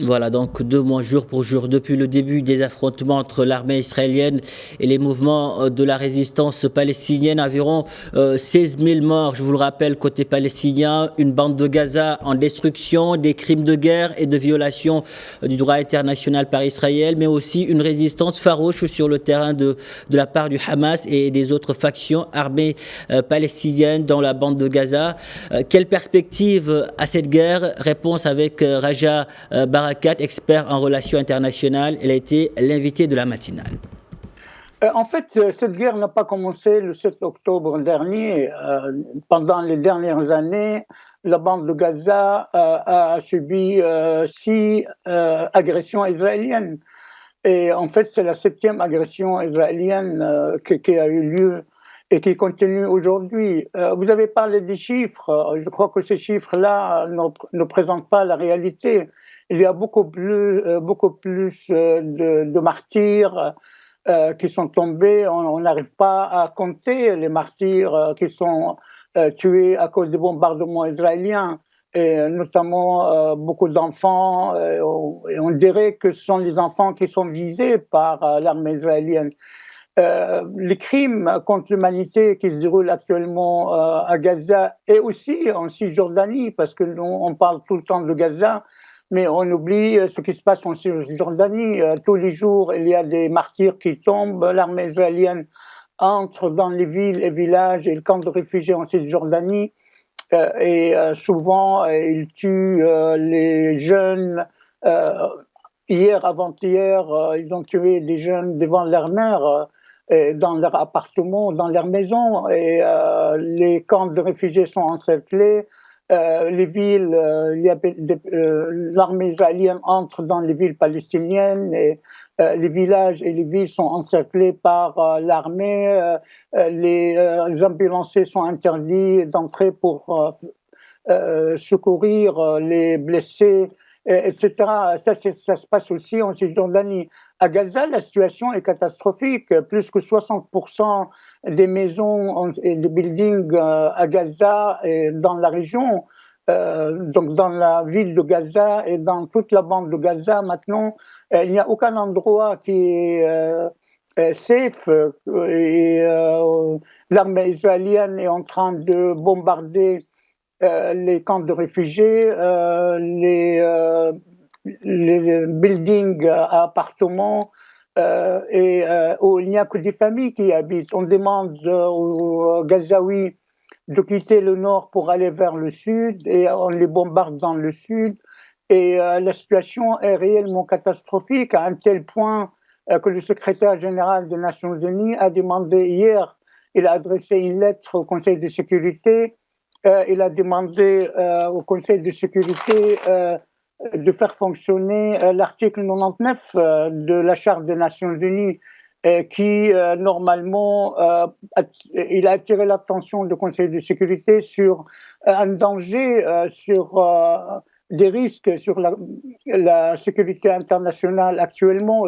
Voilà, donc 2 mois jour pour jour depuis le début des affrontements entre l'armée israélienne et les mouvements de la résistance palestinienne. Environ 16 000 morts, je vous le rappelle, côté palestinien, une bande de Gaza en destruction, des crimes de guerre et de violation du droit international par Israël, mais aussi une résistance farouche sur le terrain de la part du Hamas et des autres factions armées palestiniennes dans la bande de Gaza. Quelle perspective à cette guerre? Réponse avec Raja Barakat, expert en relations internationales. Elle a été l'invitée de la matinale. En fait, cette guerre n'a pas commencé le 7 octobre dernier. Pendant les dernières années, la bande de Gaza a subi 6 agressions israéliennes. Et en fait, c'est la 7e agression israélienne qui a eu lieu et qui continue aujourd'hui. Vous avez parlé des chiffres. Je crois que ces chiffres-là ne présentent pas la réalité. Il y a beaucoup plus de martyrs qui sont tombés. On n'arrive pas à compter les martyrs qui sont tués à cause des bombardements israéliens, et notamment beaucoup d'enfants. Et on dirait que ce sont les enfants qui sont visés par l'armée israélienne. Les crimes contre l'humanité qui se déroulent actuellement à Gaza et aussi en Cisjordanie, parce que nous, on parle tout le temps de Gaza, mais on oublie ce qui se passe en Cisjordanie. Tous les jours, il y a des martyrs qui tombent. L'armée israélienne entre dans les villes et villages et les camps de réfugiés en Cisjordanie. Et souvent, ils tuent les jeunes. Hier, avant-hier, ils ont tué des jeunes devant leur mère, dans leur appartement, dans leur maison. Et les camps de réfugiés sont encerclés. Les villes, l'armée israélienne entre dans les villes palestiniennes et les villages et les villes sont encerclés par l'armée. Les ambulanciers sont interdits d'entrer pour secourir les blessés, etc. Ça se passe aussi en Cisjordanie. À Gaza, la situation est catastrophique. Plus que 60% des maisons et des buildings à Gaza et dans la région, donc dans la ville de Gaza et dans toute la bande de Gaza maintenant, il n'y a aucun endroit qui est safe. Et l'armée israélienne est en train de bombarder les camps de réfugiés, les buildings à appartements, où il n'y a que des familles qui y habitent. On demande aux Gazaouis de quitter le nord pour aller vers le sud et on les bombarde dans le sud. Et la situation est réellement catastrophique à un tel point que le secrétaire général des Nations Unies a demandé hier, il a adressé une lettre au Conseil de sécurité. Il a demandé au Conseil de sécurité de faire fonctionner l'article 99 de la Charte des Nations Unies qui, normalement, il a attiré l'attention du Conseil de sécurité sur un danger, sur des risques sur la sécurité internationale actuellement.